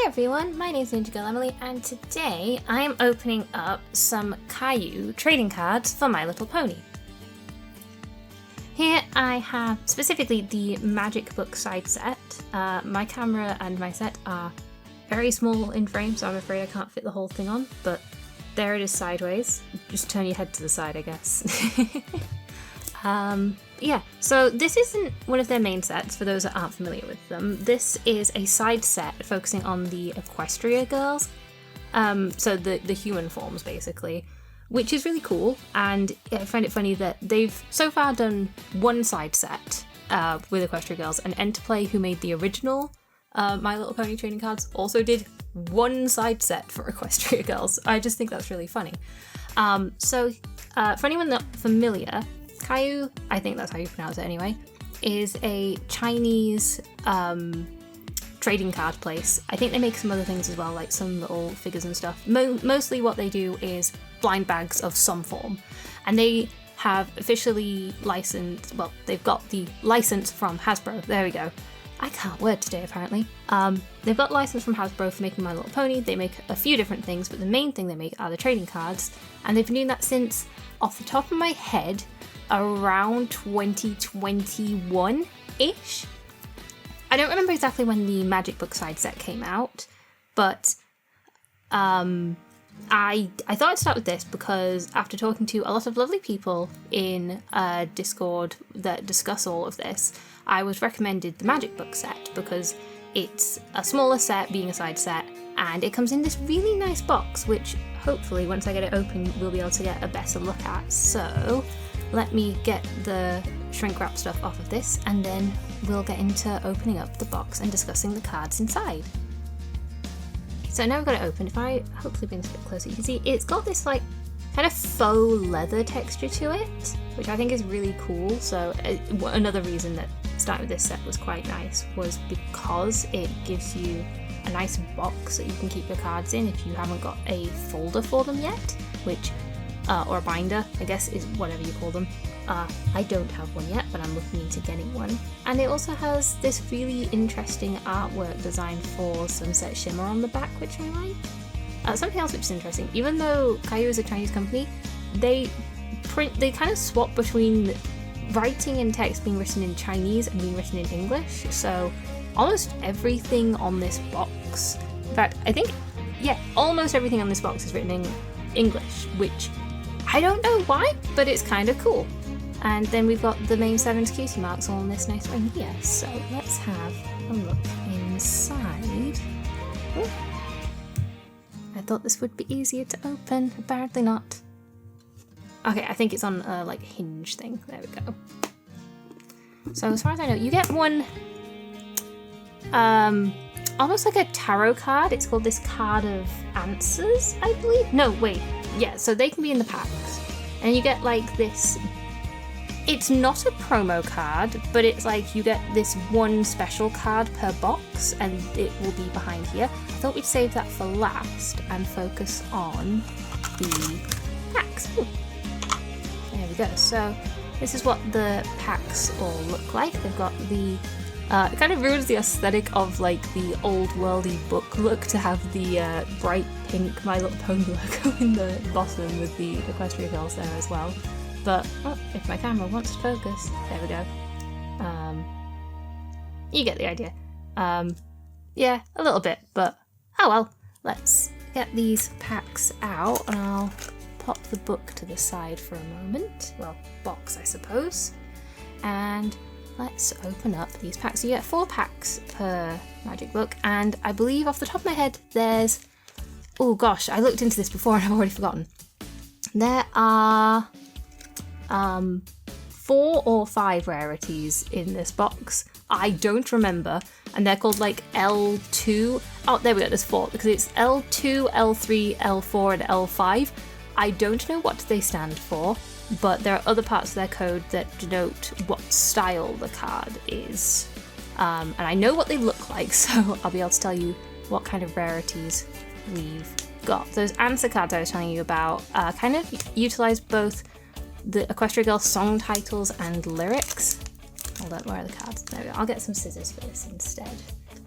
Hey everyone, my name is Ninja Girl Emily, and today I am opening up some Kayou trading cards for My Little Pony. Here I have specifically the Magic Book side set. My camera and my set are very small in frame, so I'm afraid I can't fit the whole thing on, but there it is sideways. Just turn your head to the side, I guess. Yeah, so this isn't one of their main sets, for those that aren't familiar with them. This is a side set focusing on the Equestria girls, so the human forms basically, which is really cool, and I find it funny that they've so far done one side set with Equestria girls, and Enterplay, who made the original My Little Pony trading cards, also did one side set for Equestria girls. I just think that's really funny. So for anyone not familiar, Kayou, I think that's how you pronounce it anyway, is a Chinese trading card place. I think they make some other things as well, like some little figures and stuff. Mostly what they do is blind bags of some form. And they have officially licensed, well, they've got the license from Hasbro. There we go. I can't word today, apparently. They've got license from Hasbro for making My Little Pony. They make a few different things, but the main thing they make are the trading cards. And they've been doing that since, off the top of my head, around 2021-ish. I don't remember exactly when the Magic Book side set came out, but I thought I'd start with this because after talking to a lot of lovely people in Discord that discuss all of this, I was recommended the Magic Book set because it's a smaller set, being a side set, and it comes in this really nice box, which hopefully once I get it open we'll be able to get a better look at. So let me get the shrink wrap stuff off of this, and then we'll get into opening up the box and discussing the cards inside. So now I've got it open. If I hopefully bring this a bit closer, you can see it's got this like kind of faux leather texture to it, which I think is really cool. So another reason that starting with this set was quite nice was because it gives you a nice box that you can keep your cards in if you haven't got a folder for them yet, which or a binder, I guess, is whatever you call them. I don't have one yet, but I'm looking into getting one. And it also has this really interesting artwork design for Sunset Shimmer on the back, which I like. Something else which is interesting, even though Kayou is a Chinese company, they kind of swap between writing and text being written in Chinese and being written in English. So almost everything on this box, in fact, I think, yeah, almost everything on this box is written in English, which I don't know why, but it's kind of cool. And then we've got the main 7's cutie marks all on this nice ring here. So let's have a look inside. Ooh. I thought this would be easier to open. Apparently not. Okay, I think it's on a like hinge thing. There we go. So as far as I know, you get one almost like a tarot card. It's called this Card of Answers, I believe. No, wait. Yeah, so they can be in the packs. And you get like this, it's not a promo card, but it's like you get this one special card per box and it will be behind here. I thought we'd save that for last and focus on the packs. Ooh. There we go. So this is what the packs all look like. They've got the it kind of ruins the aesthetic of like the old worldy book look to have the bright pink My Little Pony logo in the bottom with the Equestria girls there as well. But if my camera wants to focus, there we go. You get the idea. Yeah, a little bit, but oh well. Let's get these packs out and I'll pop the book to the side for a moment. Well, box I suppose. And let's open up these packs. So you get 4 packs per Magic Book, and I believe off the top of my head there's, oh gosh, I looked into this before and I've already forgotten. There are 4 or 5 rarities in this box. I don't remember, and they're called like L2. Oh, there we go, there's 4, because it's L2, L3, L4, and L5. I don't know what they stand for, but there are other parts of their code that denote what style the card is. And I know what they look like, so I'll be able to tell you what kind of rarities we've got. Those answer cards I was telling you about kind of utilize both the Equestria Girl song titles and lyrics. Hold on, where are the cards? There we go. I'll get some scissors for this instead.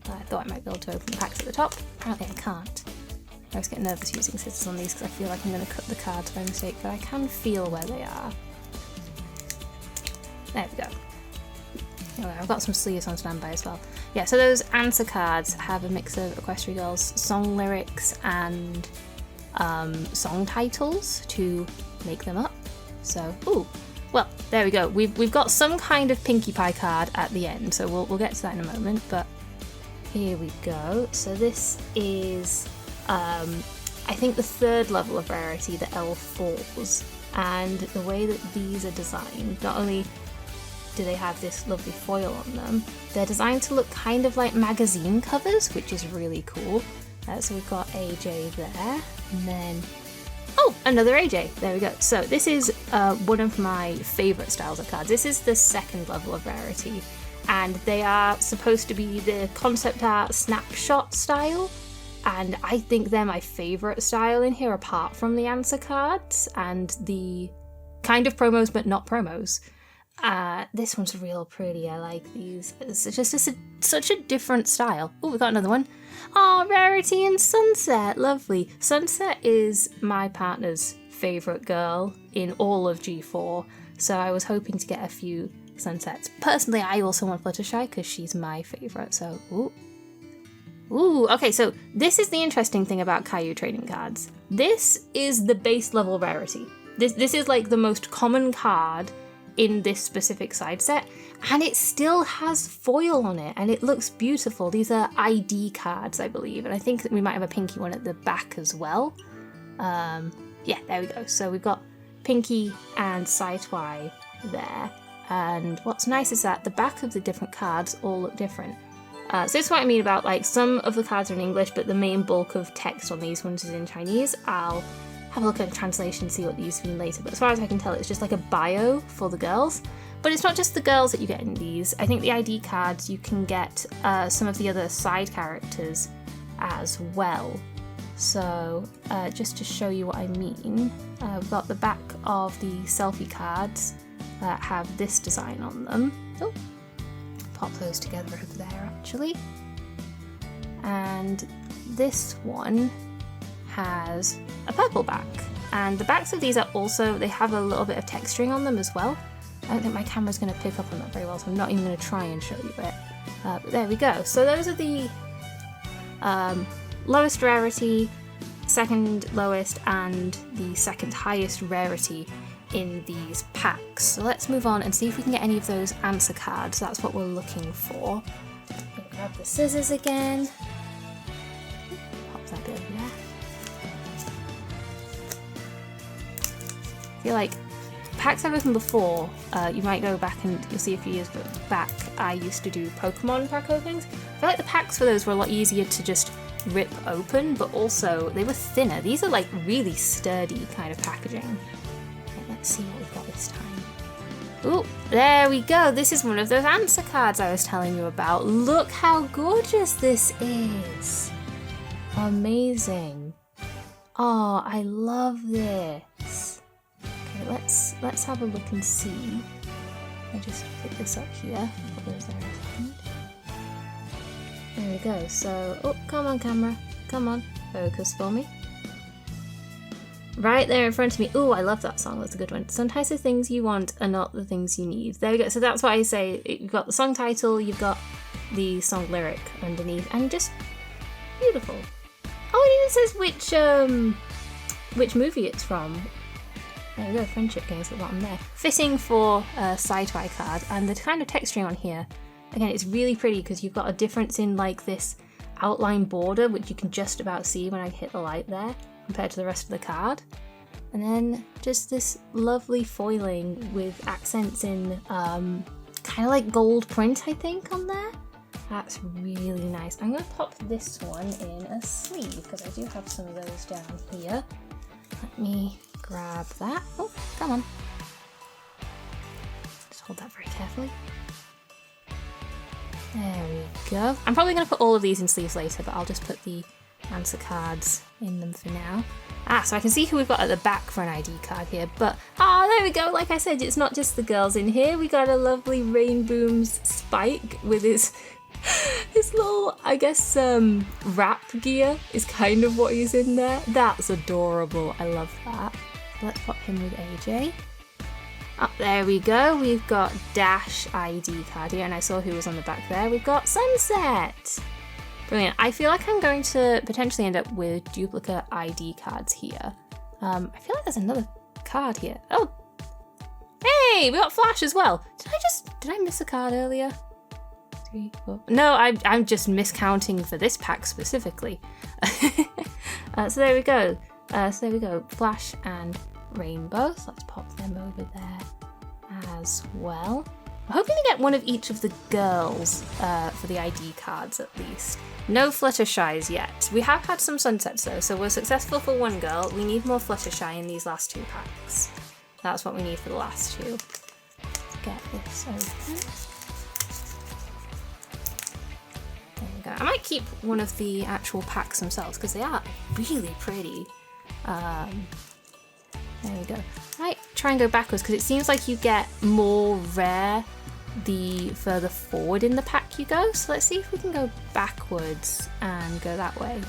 I thought I might be able to open the packs at the top. apparently I can't. I always get nervous using scissors on these because I feel like I'm going to cut the cards by mistake, but I can feel where they are. There we go. Anyway, I've got some sleeves on standby as well. Yeah, so those answer cards have a mix of Equestria Girls song lyrics and song titles to make them up. So, ooh, well, there we go. We've got some kind of Pinkie Pie card at the end, so we'll get to that in a moment, but here we go. So this is, I think, the third level of rarity, the L4s, and the way that these are designed, not only do they have this lovely foil on them, they're designed to look kind of like magazine covers, which is really cool. So we've got AJ there, and then, oh, another AJ, there we go. So this is one of my favourite styles of cards. This is the second level of rarity, and they are supposed to be the concept art snapshot style, and I think they're my favourite style in here, apart from the answer cards and the kind of promos but not promos. This one's real pretty, I like these. It's just such a different style. Oh, we got another one. Oh, Rarity and Sunset, lovely. Sunset is my partner's favourite girl in all of G4, so I was hoping to get a few Sunsets. Personally, I also want Fluttershy because she's my favourite, so ooh. Ooh, okay, so this is the interesting thing about Kayou trading cards. This is the base level rarity. This is like the most common card in this specific side set, and it still has foil on it, and it looks beautiful. These are ID cards, I believe, and I think that we might have a Pinkie one at the back as well. Yeah, there we go. So we've got Pinkie and Saitwai there, and what's nice is that the back of the different cards all look different. So this is what I mean about, like, some of the cards are in English, but the main bulk of text on these ones is in Chinese. I'll have a look at the translation, see what these mean later, but as far as I can tell, it's just like a bio for the girls. But it's not just the girls that you get in these. I think the ID cards, you can get some of the other side characters as well. So just to show you what I mean, we've got the back of the selfie cards that have this design on them. Oh, pop those together over there actually. And this one has a purple back, and the backs of these are also, they have a little bit of texturing on them as well. I don't think my camera's going to pick up on that very well, so I'm not even going to try and show you it. But there we go. So those are the lowest rarity, second lowest, and the second highest rarity in these packs. So let's move on and see if we can get any of those answer cards. That's what we're looking for. Grab the scissors again. Pop that bit over there. I feel like packs I've opened before, you might go back and you'll see a few years back I used to do Pokemon pack openings. I feel like the packs for those were a lot easier to just rip open, but also they were thinner. These are like really sturdy kind of packaging. Okay, let's see what we've got this time. Ooh, there we go. This is one of those answer cards I was telling you about. Look how gorgeous this is. Amazing. Oh, I love this. Let's have a look and see. I just pick this up here. Put those there at the end. There we go. So, oh, come on, camera. Come on, focus for me. Right there in front of me. Oh, I love that song. That's a good one. Sometimes the things you want are not the things you need. There we go. So that's why I say you've got the song title, you've got the song lyric underneath, and just beautiful. Oh, it even says which movie it's from. There we go, Friendship Games at the bottom there. Fitting for a side-by card, and the kind of texturing on here, again, it's really pretty because you've got a difference in like this outline border, which you can just about see when I hit the light there, compared to the rest of the card. And then just this lovely foiling with accents in kind of like gold print, I think, on there. That's really nice. I'm going to pop this one in a sleeve because I do have some of those down here. Let me grab that. Oh, come on. Just hold that very carefully. There we go. I'm probably going to put all of these in sleeves later, but I'll just put the answer cards in them for now. So I can see who we've got at the back for an ID card here, but there we go. Like I said, it's not just the girls in here. We got a lovely Rainboom's Spike with his His little, I guess, rap gear is kind of what he's in there. That's adorable. I love that. Let's pop him with AJ. Oh, there we go. We've got Dash ID card here, and I saw who was on the back there. We've got Sunset. Brilliant. I feel like I'm going to potentially end up with duplicate ID cards here. I feel like there's another card here. Oh, hey, we got Flash as well. Did I miss a card earlier? 3, 4. No, I'm just miscounting for this pack specifically. So there we go. Flash and Rainbow. So let's pop them over there as well. I'm hoping to get one of each of the girls for the ID cards at least. No Fluttershy's yet. We have had some Sunsets though, so we're successful for one girl. We need more Fluttershy in these last 2 packs. That's what we need for the last 2. Let's get this open. There we go. I might keep one of the actual packs themselves because they are really pretty. There we go. I might try and go backwards because it seems like you get more rare the further forward in the pack you go. So let's see if we can go backwards and go that way.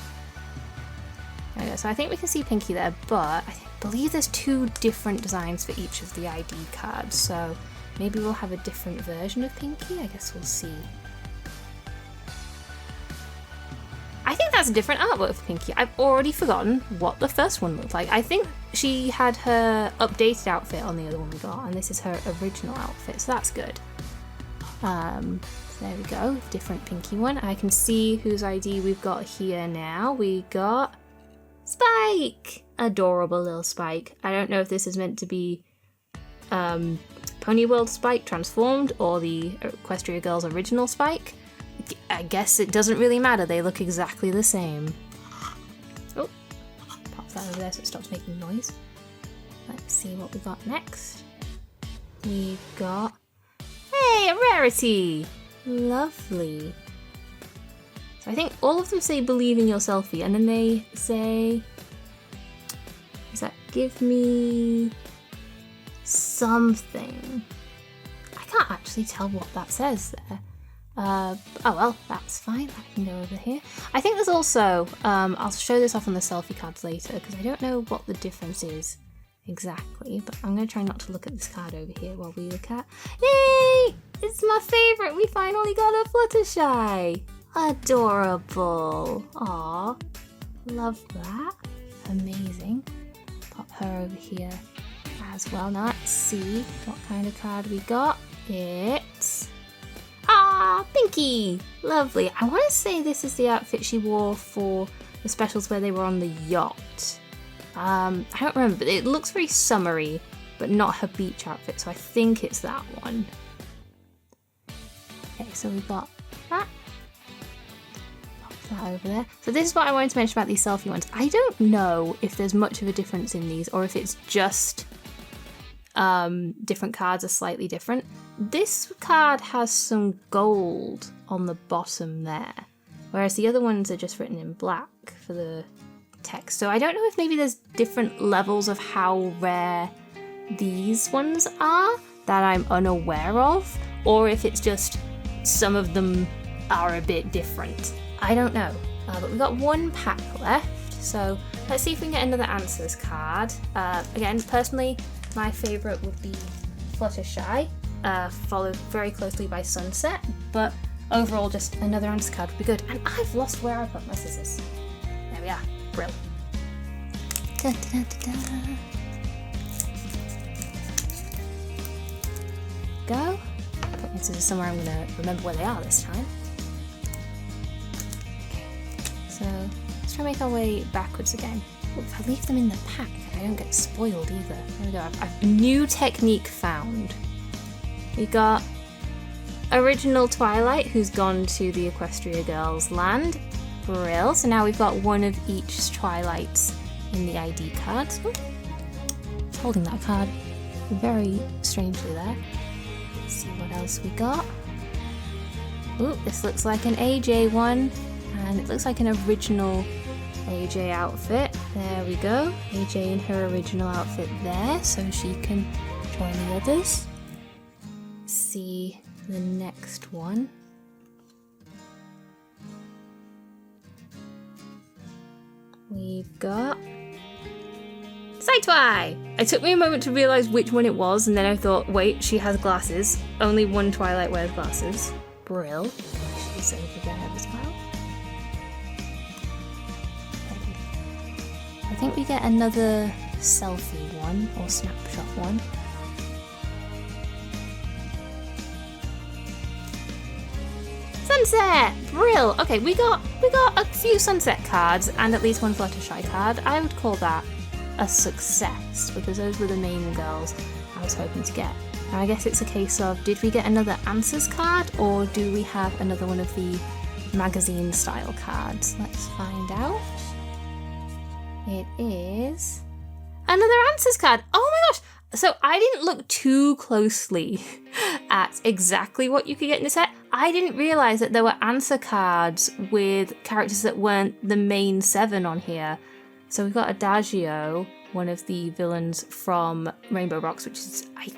There we go. So I think we can see Pinky there, but I believe there's 2 different designs for each of the ID cards. So maybe we'll have a different version of Pinky. I guess we'll see. I think that's a different artwork for Pinky. I've already forgotten what the first one looked like. I think she had her updated outfit on the other one we got, and this is her original outfit, so that's good. There we go, different Pinky one. I can see whose ID we've got here now. We got Spike! Adorable little Spike. I don't know if this is meant to be Pony World Spike transformed or the Equestria Girls original Spike. I guess it doesn't really matter, they look exactly the same. Oh, pop that over there so it stops making noise. Let's see what we got next. We've got, hey, a rarity! Lovely. So I think all of them say believe in your selfie, and then they say, is that give me something? I can't actually tell what that says there. Oh well, that's fine, I can go over here. I think there's also, I'll show this off on the selfie cards later because I don't know what the difference is exactly, but I'm going to try not to look at this card over here while we look at, yay! It's my favourite, we finally got a Fluttershy! Adorable! Aw, love that. Amazing. Pop her over here as well. Now let's see what kind of card we got. It's... ah, Pinky! Lovely. I want to say this is the outfit she wore for the specials where they were on the yacht. I don't remember, but it looks very summery, but not her beach outfit, so I think it's that one. Okay, so we've got that. Pop that over there. So this is what I wanted to mention about these selfie ones. I don't know if there's much of a difference in these, or if it's just different cards are slightly different. This card has some gold on the bottom there, whereas the other ones are just written in black for the text. So I don't know if maybe there's different levels of how rare these ones are that I'm unaware of, or if it's just some of them are a bit different. I don't know, but we've got 1 pack left, so let's see if we can get another answers card. Again, personally, my favourite would be Fluttershy, followed very closely by Sunset, but overall just another answer card would be good. And I've lost where I put my scissors. There we are. Brill. Da, da, da, da. Go. Put my scissors somewhere I'm going to remember where they are this time. Okay. So let's try and make our way backwards again. Ooh, if I leave them in the pack, I don't get spoiled either. There we go. I've a new technique found. We got original Twilight, who's gone to the Equestria Girls land. Brill. So now we've got 1 of each Twilights in the ID cards. Ooh. It's holding that card very strangely there. Let's see what else we got. Ooh, this looks like an AJ one, and it looks like an original AJ outfit. There we go. AJ in her original outfit there, so she can join the others. See the next one. we've got Sidetwai! It took me a moment to realise which one it was, and then I thought, wait, she has glasses. Only one Twilight wears glasses. Brill. She's over there as well. I think we get another selfie one, or snapshot one. Sunset! Brill! Okay, we got a few Sunset cards and at least one Fluttershy card. I would call that a success because those were the main girls I was hoping to get. Now I guess it's a case of, did we get another Answers card or do we have another one of the magazine style cards? Let's find out. It is another Answers card. Oh my gosh! So I didn't look too closely at exactly what you could get in the set. I didn't realise that there were answer cards with characters that weren't the main 7 on here. So we've got Adagio, one of the villains from Rainbow Rocks, which is, if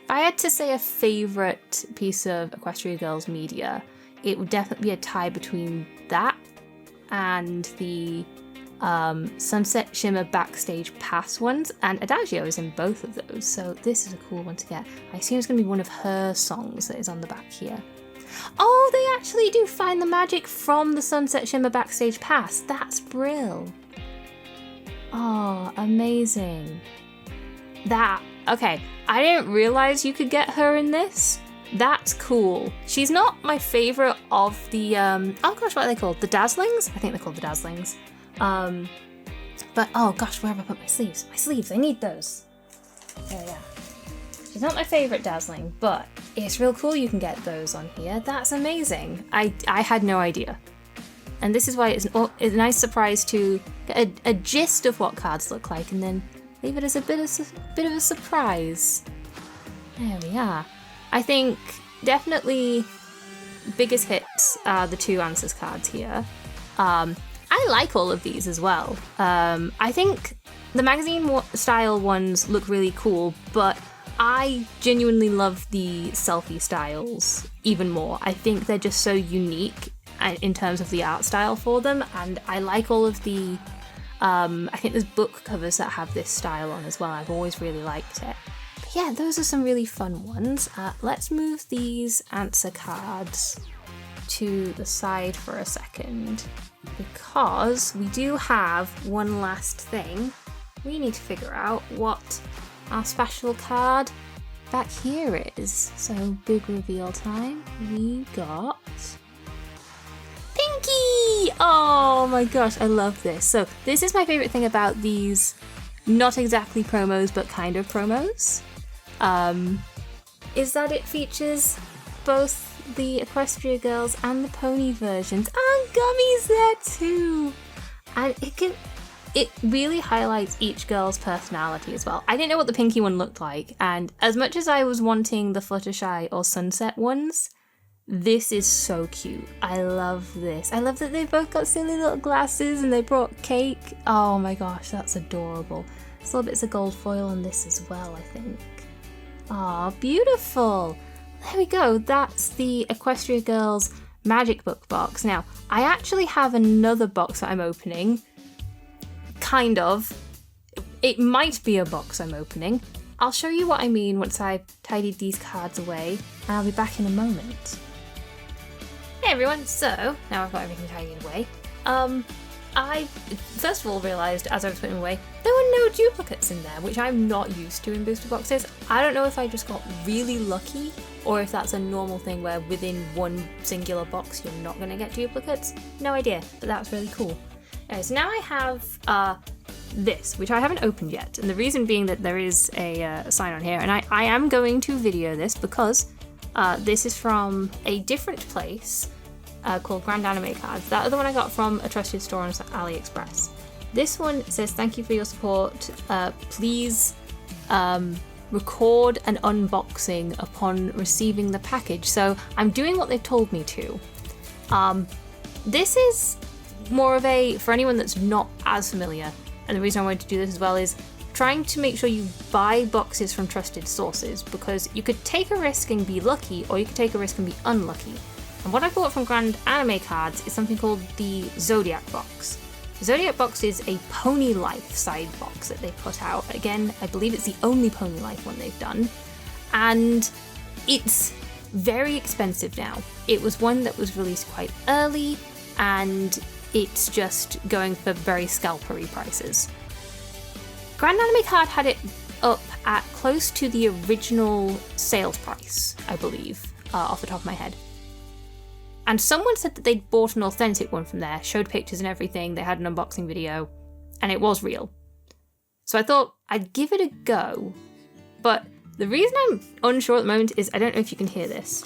I had to say a favourite piece of Equestria Girls media, it would definitely be a tie between that and the Sunset Shimmer Backstage Pass ones, and Adagio is in both of those, so this is a cool one to get. I assume it's going to be one of her songs that is on the back here. Oh, they actually do find the magic from the Sunset Shimmer Backstage Pass. That's brill. Oh, amazing. Okay, I didn't realise you could get her in this. That's cool. She's not my favourite of the, oh gosh, what are they called? The Dazzlings? I think they're called the Dazzlings. But oh gosh, where have I put my sleeves? My sleeves, I need those. There we are. She's not my favourite Dazzling, but it's real cool you can get those on here. That's amazing. I had no idea. And this is why it's a nice surprise to get a gist of what cards look like and then leave it as a bit of a surprise. There we are. I think definitely biggest hits are the 2 Answers cards here. I like all of these as well. I think the magazine style ones look really cool, but I genuinely love the selfie styles even more. I think they're just so unique in terms of the art style for them, and I like all of the, I think there's book covers that have this style on as well. I've always really liked it. But yeah, those are some really fun ones. Let's move these answer cards to the side for a second, because we do have one last thing. We need to figure out what our special card back here is. So big reveal time. We got Pinky! Oh my gosh, I love this. So this is my favourite thing about these, not exactly promos, but kind of promos, is that it features both the Equestria Girls and the pony versions, and Gummy's there too. And it really highlights each girl's personality as well. I didn't know what the Pinky one looked like, and as much as I was wanting the Fluttershy or Sunset ones, this is so cute. I love this. I love that they've both got silly little glasses and they brought cake. Oh my gosh, that's adorable. There's little bits of gold foil on this as well, I think. Aw, beautiful. There we go. That's the Equestria Girls Magic Book box. Now, I actually have another box that I'm opening. Kind of. It might be a box I'm opening. I'll show you what I mean once I've tidied these cards away, and I'll be back in a moment. Hey everyone, so now I've got everything tidied away. I first of all realised as I was putting them away, there were no duplicates in there, which I'm not used to in booster boxes. I don't know if I just got really lucky, or if that's a normal thing where within one singular box you're not going to get duplicates. No idea, but that's really cool. Anyway, so now I have this, which I haven't opened yet, and the reason being that there is a sign on here, and I am going to video this because this is from a different place called Grand Anime Cards. That other one I got from a trusted store on AliExpress. This one says, thank you for your support. Please record an unboxing upon receiving the package. So I'm doing what they've told me to. This is more of a, for anyone that's not as familiar, and the reason I wanted to do this as well is trying to make sure you buy boxes from trusted sources, because you could take a risk and be lucky, or you could take a risk and be unlucky. And what I bought from Grand Anime Cards is something called the Zodiac Box. Zodiac Box is a Pony Life side box that they put out. Again, I believe it's the only Pony Life one they've done. And it's very expensive now. It was one that was released quite early, and it's just going for very scalpery prices. Grand Anime Card had it up at close to the original sales price, I believe, off the top of my head. And someone said that they'd bought an authentic one from there, showed pictures and everything, they had an unboxing video, and it was real. So I thought I'd give it a go, but the reason I'm unsure at the moment is I don't know if you can hear this.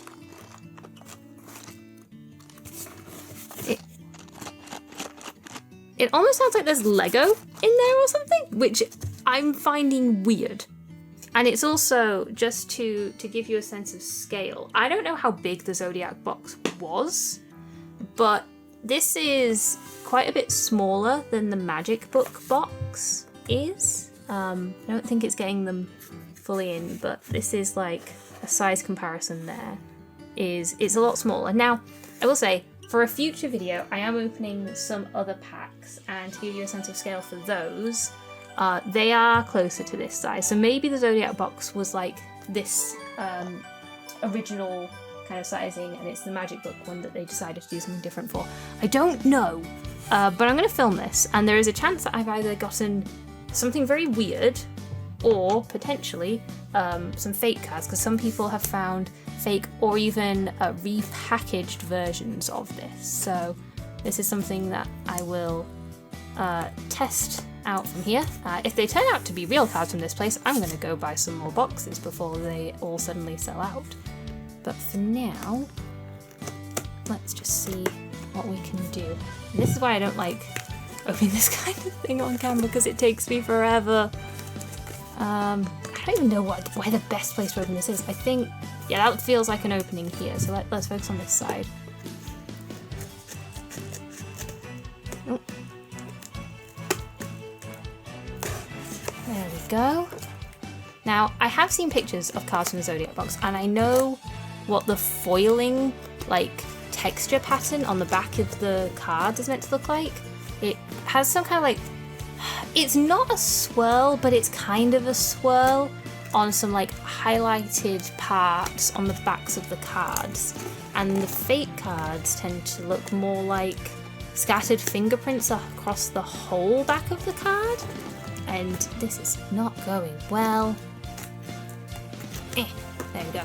It almost sounds like there's Lego in there or something, which I'm finding weird. And it's also, just to give you a sense of scale, I don't know how big the Zodiac Box was, but this is quite a bit smaller than the Magic Book box is. I don't think it's getting them fully in, but this is like a size comparison there. It's a lot smaller. Now, I will say, for a future video, I am opening some other packs, and to give you a sense of scale for those, they are closer to this size. So maybe the Zodiac Box was like this original kind of sizing, and it's the Magic Book one that they decided to do something different for. I don't know, but I'm going to film this, and there is a chance that I've either gotten something very weird or potentially some fake cards, because some people have found fake or even repackaged versions of this. So this is something that I will test out from here. If they turn out to be real cards from this place, I'm going to go buy some more boxes before they all suddenly sell out. But for now, let's just see what we can do. And this is why I don't like opening this kind of thing on camera, because it takes me forever. I don't even know where the best place to open this is. I think, yeah, that feels like an opening here. So let's focus on this side. Oh. There we go. Now, I have seen pictures of cards from the Zodiac Box, and I know what the foiling, like, texture pattern on the back of the card is meant to look like. It has some kind of like, it's not a swirl, but it's kind of a swirl on some like highlighted parts on the backs of the cards. And the fake cards tend to look more like scattered fingerprints across the whole back of the card. And this is not going well. There we go.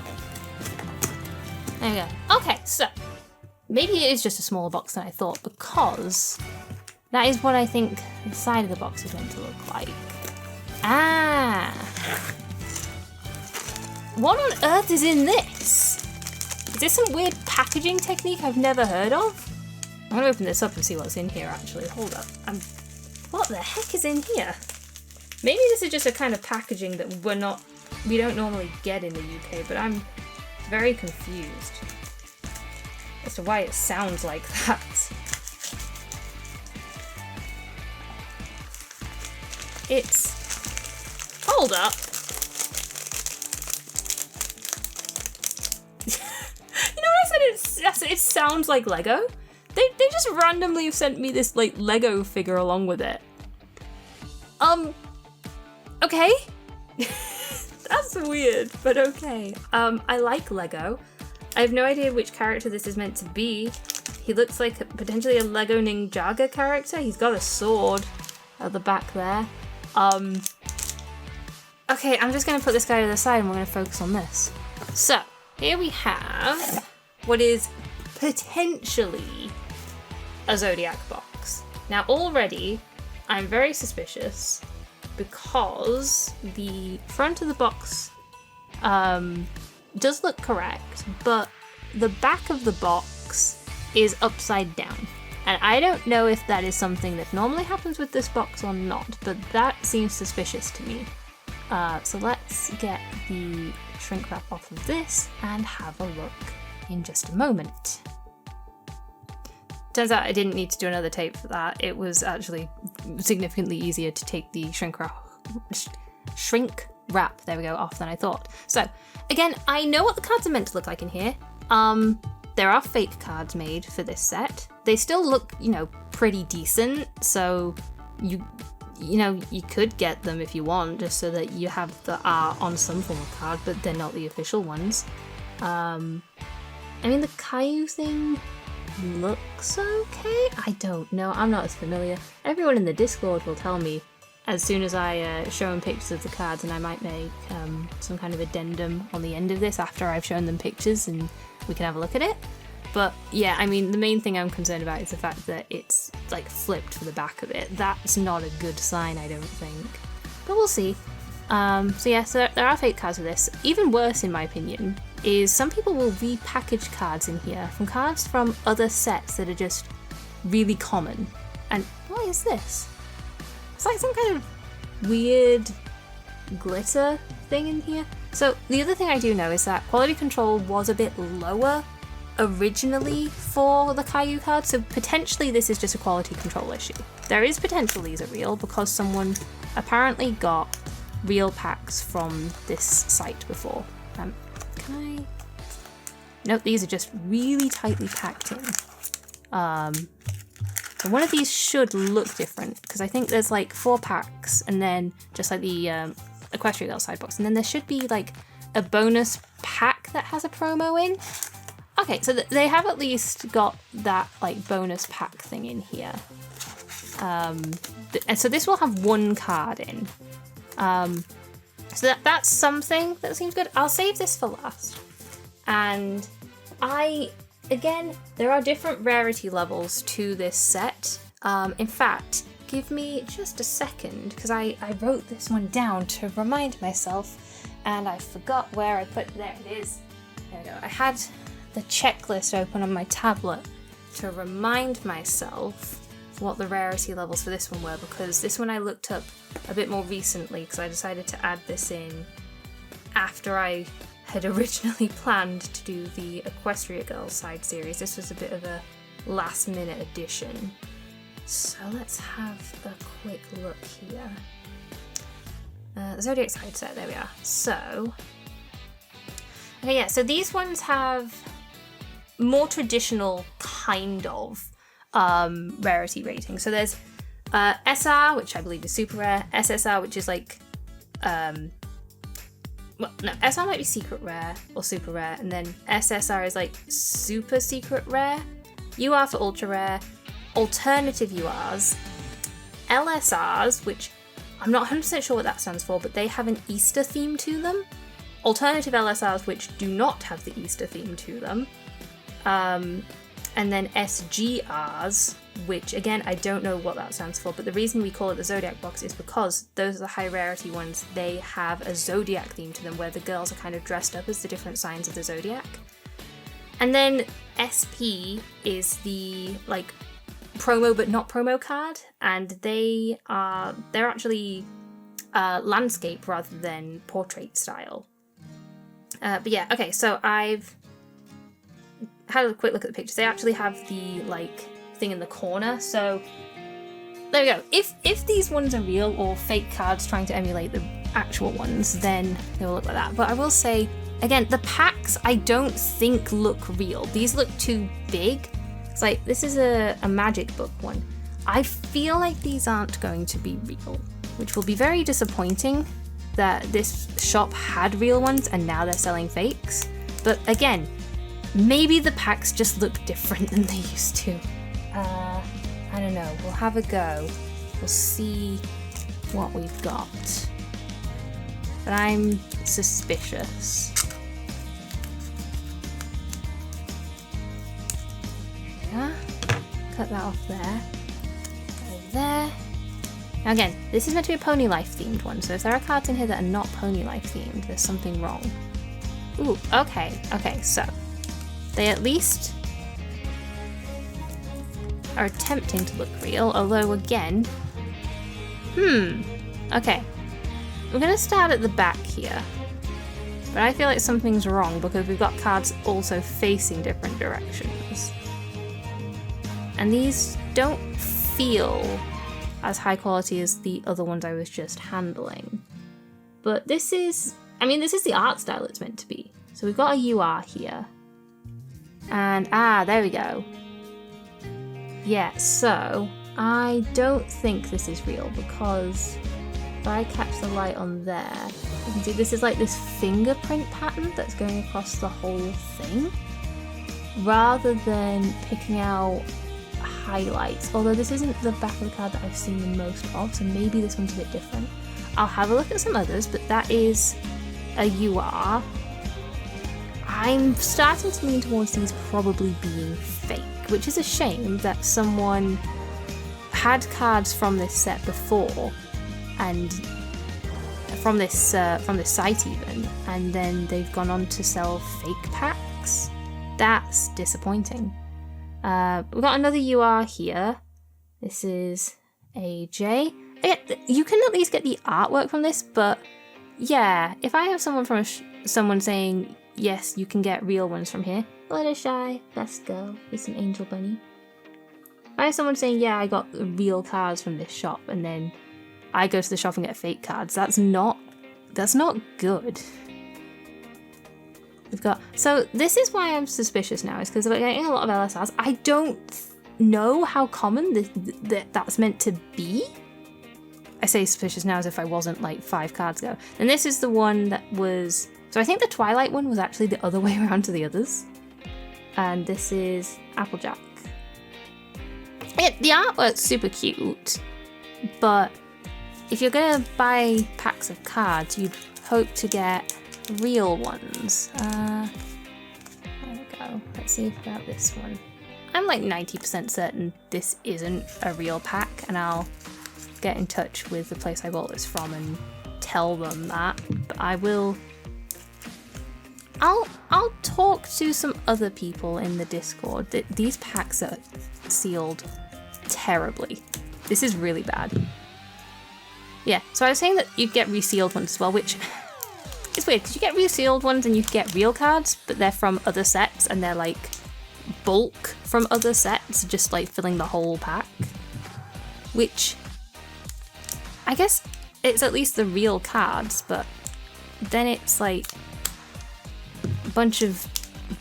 There we go. Okay, so maybe it is just a smaller box than I thought, because that is what I think the side of the box is meant to look like. Ah! What on earth is in this? Is this some weird packaging technique I've never heard of? I'm gonna open this up and see what's in here actually. Hold up. What the heck is in here? Maybe this is just a kind of packaging that we don't normally get in the UK, but I'm very confused as to why it sounds like that. Hold up. You know what I said? It sounds like Lego. They just randomly have sent me this like Lego figure along with it. Okay. That's weird, but okay. I like Lego. I have no idea which character this is meant to be. He looks like potentially a Lego Ninjaga character. He's got a sword at the back there. Okay, I'm just gonna put this guy to the side and we're gonna focus on this. So, here we have what is potentially a Zodiac Box. Now already, I'm very suspicious because the front of the box does look correct, but the back of the box is upside down. And I don't know if that is something that normally happens with this box or not, but that seems suspicious to me. So let's get the shrink wrap off of this and have a look in just a moment. Turns out I didn't need to do another tape for that. It was actually significantly easier to take the shrink wrap, there we go, off than I thought. So again, I know what the cards are meant to look like in here. there are fake cards made for this set. They still look, you know, pretty decent, so you know, you could get them if you want, just so that you have the art on some form of card, but they're not the official ones. I mean, the Kayou thing looks okay? I don't know, I'm not as familiar. Everyone in the Discord will tell me as soon as I show them pictures of the cards, and I might make some kind of addendum on the end of this after I've shown them pictures and we can have a look at it. But yeah, I mean, the main thing I'm concerned about is the fact that it's like flipped for the back of it. That's not a good sign, I don't think. But we'll see. So there are fake cards of this. Even worse, in my opinion, is some people will repackage cards in here from cards from other sets that are just really common. And what is this? It's like some kind of weird glitter thing in here. So the other thing I do know is that quality control was a bit lower originally for the Kayou card, so potentially this is just a quality control issue. There is potential these are real because someone apparently got real packs from this site before. Can I? Nope, these are just really tightly packed in. So one of these should look different because I think there's like 4 packs and then just like the Equestria Girl side box, and then there should be like a bonus pack that has a promo in. Okay, so they have at least got that like bonus pack thing in here. And so this will have 1 card in. So that's something that seems good. I'll save this for last. And again, there are different rarity levels to this set. In fact, give me just a second, because I wrote this one down to remind myself, and I forgot where I put it. There it is. There we go. I had the checklist open on my tablet to remind myself what the rarity levels for this one were, because this one I looked up a bit more recently because I decided to add this in after I had originally planned to do the Equestria Girls side series. This was a bit of a last minute addition. So let's have a quick look here. The Zodiac side set, there we are. So, okay, yeah, so these ones have more traditional kind of rarity rating. So there's SR, which I believe is super rare, SSR, which is like, well, no, SR might be secret rare or super rare, and then SSR is like super secret rare, UR for ultra rare, alternative URs, LSRs, which I'm not 100% sure what that stands for, but they have an Easter theme to them, alternative LSRs, which do not have the Easter theme to them, and then SGRs, which again, I don't know what that stands for, but the reason we call it the Zodiac Box is because those are the high rarity ones. They have a Zodiac theme to them where the girls are kind of dressed up as the different signs of the Zodiac. And then SP is the like promo but not promo card, and they're actually landscape rather than portrait style. But yeah, okay, so I've had a quick look at the pictures. They actually have the like thing in the corner, so there we go. If these ones are real or fake cards trying to emulate the actual ones, then they will look like that. But I will say again, the packs I don't think look real. These look too big. It's like this is a magic book one. I feel like these aren't going to be real, which will be very disappointing that this shop had real ones and now they're selling fakes. But again, maybe the packs just look different than they used to. I don't know. We'll have a go. We'll see what we've got. But I'm suspicious. Yeah. Cut that off there. Go there. Now again, this is meant to be a Pony Life themed one, so if there are cards in here that are not Pony Life themed, there's something wrong. Ooh, okay, so they at least are attempting to look real, although again, okay. We're gonna start at the back here, but I feel like something's wrong because we've got cards also facing different directions. And these don't feel as high quality as the other ones I was just handling. But this is the art style it's meant to be. So we've got a UR here. And there we go. Yeah, so I don't think this is real because if I catch the light on there, you can see this is like this fingerprint pattern that's going across the whole thing, rather than picking out highlights. Although this isn't the back of the card that I've seen the most of, so maybe this one's a bit different. I'll have a look at some others, but that is a UR. I'm starting to lean towards these probably being fake, which is a shame that someone had cards from this set before, and from this site even, and then they've gone on to sell fake packs. That's disappointing. We've got another UR here. This is AJ. You can at least get the artwork from this, but yeah, if I have someone from someone saying yes, you can get real ones from here. Fluttershy, best girl with some angel bunny. If I have someone saying yeah, I got real cards from this shop, and then I go to the shop and get fake cards, that's not good. We've got, so this is why I'm suspicious now, is because we're getting a lot of LSRs. I don't know how common that's meant to be. I say suspicious now as if I wasn't like 5 cards ago. And this is the one that was, so I think the Twilight one was actually the other way around to the others. And this is Applejack. The artwork's super cute, but if you're gonna buy packs of cards, you'd hope to get real ones. There we go. Let's see about this one. I'm like 90% certain this isn't a real pack, and I'll get in touch with the place I bought this from and tell them that. But I will. I'll talk to some other people in the Discord. These packs are sealed terribly. This is really bad. Yeah, so I was saying that you get resealed ones as well, which is weird because you get resealed ones and you get real cards, but they're from other sets and they're like bulk from other sets, just like filling the whole pack. Which, I guess it's at least the real cards, but then it's like a bunch of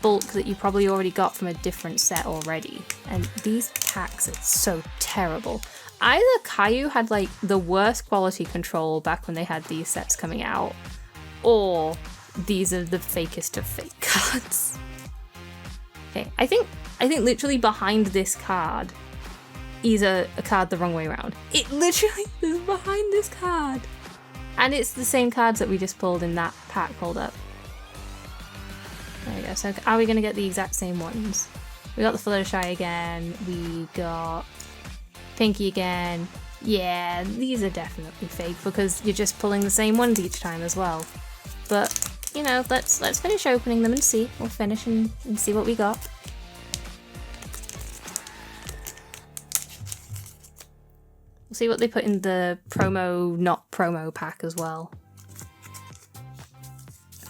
bulk that you probably already got from a different set already. And these packs are so terrible. Either Kayou had like the worst quality control back when they had these sets coming out, or these are the fakest of fake cards. Okay, I think literally behind this card is a card the wrong way around. It literally is behind this card. And it's the same cards that we just pulled in that pack. Hold up. There we go. So are we going to get the exact same ones? We got the Fluttershy again. We got Pinky again. Yeah, these are definitely fake because you're just pulling the same ones each time as well. But, you know, let's finish opening them and see. We'll finish and see what we got. We'll see what they put in the promo, not promo pack as well.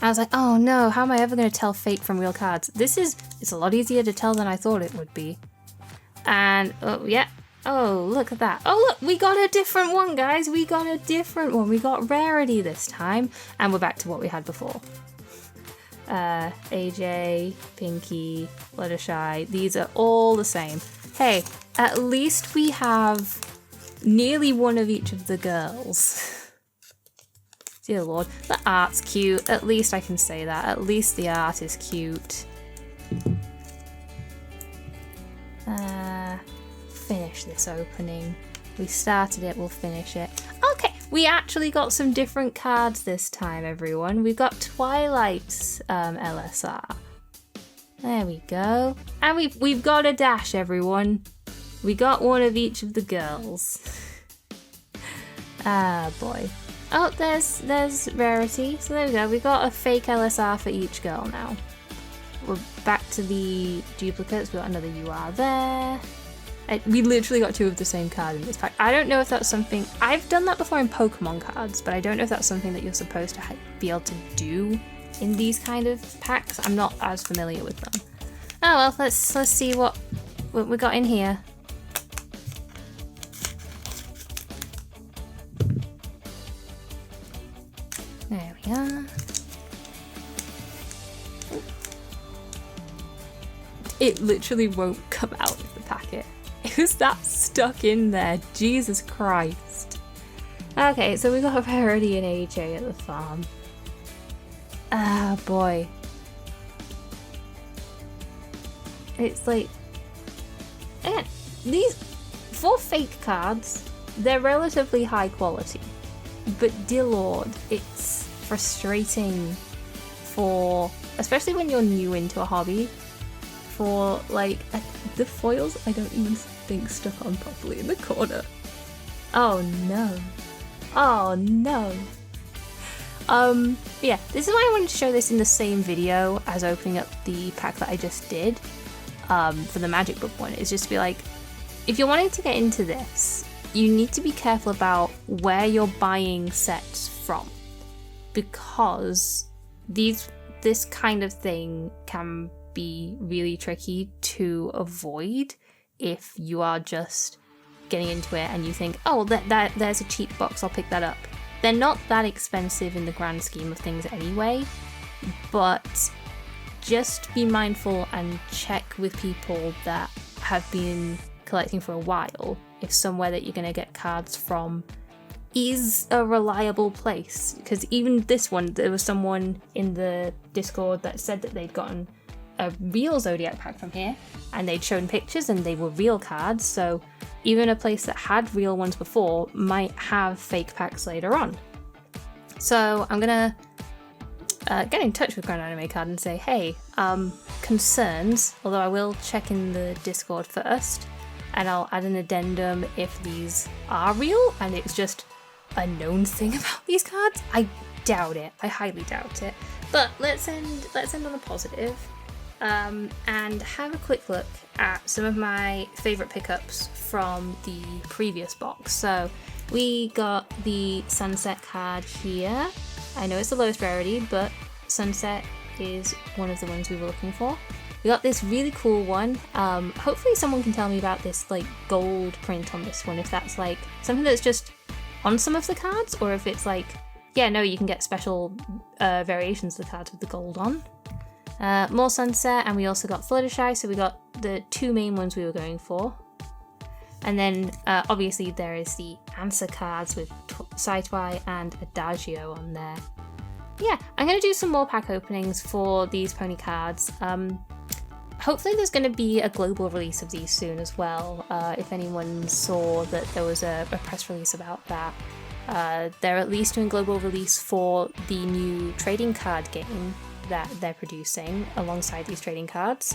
I was like, oh no, how am I ever going to tell fake from real cards? It's a lot easier to tell than I thought it would be. And, oh yeah. Oh, look at that. Oh look, we got a different one, guys. We got a different one. We got Rarity this time. And we're back to what we had before. AJ, Pinky, Fluttershy. These are all the same. Hey, at least we have nearly one of each of the girls. Dear Lord, the art's cute. At least I can say that. At least the art is cute. Finish this opening. We started it, we'll finish it. Okay, we actually got some different cards this time, everyone. We've got Twilight's LSR. There we go. And we've got a dash, everyone. We got one of each of the girls. Ah, boy. Oh, there's Rarity. So there we go. We got a fake LSR for each girl now. We're back to the duplicates. We got another UR there. We literally got 2 of the same card in this pack. I don't know if that's something... I've done that before in Pokemon cards, but I don't know if that's something that you're supposed to be able to do in these kind of packs. I'm not as familiar with them. Oh well, let's see what we got in here. There we are. it literally won't come out of the packet. It was that stuck in there, Jesus Christ. Okay, so we got Rarity and AJ at the farm. Ah, boy. It's like, again, these 4 fake cards, they're relatively high quality, but dear lord, it's frustrating for, especially when you're new into a hobby, for like, the foils I don't even think stuck on properly in the corner. Oh no. Oh no. Yeah, this is why I wanted to show this in the same video as opening up the pack that I just did for the Magic Book one. It's just to be like, if you're wanting to get into this, you need to be careful about where you're buying sets from, because this kind of thing can be really tricky to avoid if you are just getting into it and you think, oh, there's a cheap box, I'll pick that up. They're not that expensive in the grand scheme of things anyway, but just be mindful and check with people that have been collecting for a while if somewhere that you're going to get cards from is a reliable place. Because even this one, there was someone in the Discord that said that they'd gotten a real Zodiac pack from here and they'd shown pictures and they were real cards, so even a place that had real ones before might have fake packs later on. So I'm gonna get in touch with Grand Anime Card and say, hey, concerns, although I will check in the Discord first, and I'll add an addendum if these are real and it's just a known thing about these cards. I doubt it. I highly doubt it. But let's end on a positive. And have a quick look at some of my favourite pickups from the previous box. So we got the Sunset card here. I know it's the lowest rarity, but Sunset is one of the ones we were looking for. We got this really cool one. Hopefully someone can tell me about this like gold print on this one, if that's like something that's just on some of the cards, or if it's like, yeah, no, you can get special variations of the cards with the gold on. More Sunset, and we also got Fluttershy, so we got the 2 main ones we were going for. And then obviously there is the answer cards with Saitwai and Adagio on there. Yeah, I'm going to do some more pack openings for these pony cards. Hopefully there's going to be a global release of these soon as well. If anyone saw that there was a press release about that. They're at least doing global release for the new trading card game that they're producing alongside these trading cards,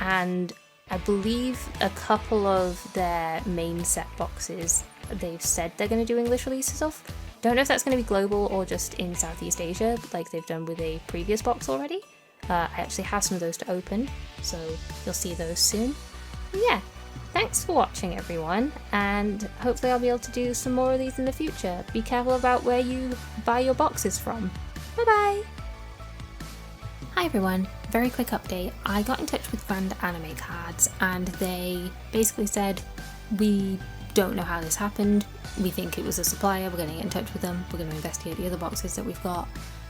and I believe a couple of their main set boxes they've said they're going to do English releases of. Don't know if that's going to be global or just in Southeast Asia like they've done with a previous box already. I actually have some of those to open, so you'll see those soon. But yeah, thanks for watching everyone, and hopefully I'll be able to do some more of these in the future. Be careful about where you buy your boxes from. Bye bye! Hi everyone, very quick update. I got in touch with Grand Anime Cards and they basically said, we don't know how this happened, we think it was a supplier, we're going to get in touch with them, we're going to investigate the other boxes that we've got,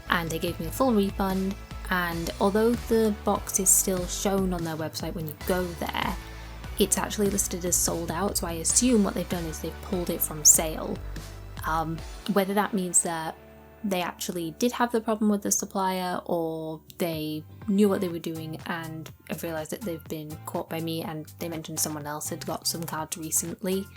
and they gave me a full refund. And although the box is still shown on their website when you go there, it's actually listed as sold out, so I assume what they've done is they've pulled it from sale. Whether that means that they actually did have the problem with the supplier, or they knew what they were doing and have realised that they've been caught by me, and they mentioned someone else had got some cards recently.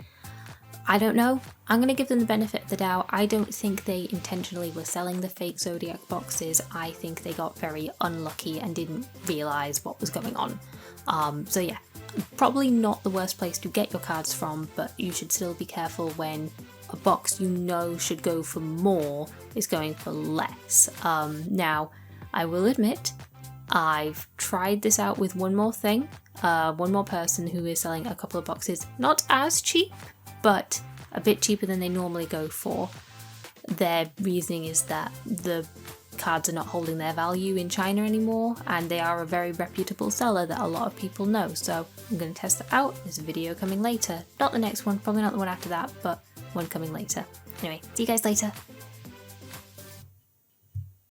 I don't know. I'm going to give them the benefit of the doubt. I don't think they intentionally were selling the fake Zodiac boxes. I think they got very unlucky and didn't realise what was going on. So yeah, probably not the worst place to get your cards from, but you should still be careful when a box you know should go for more is going for less. Now, I will admit, I've tried this out with one more thing, one more person who is selling a couple of boxes, not as cheap, but a bit cheaper than they normally go for. Their reasoning is that the cards are not holding their value in China anymore, and they are a very reputable seller that a lot of people know, so I'm going to test that out. There's a video coming later. Not the next one, probably not the one after that, but one coming later. Anyway, see you guys later.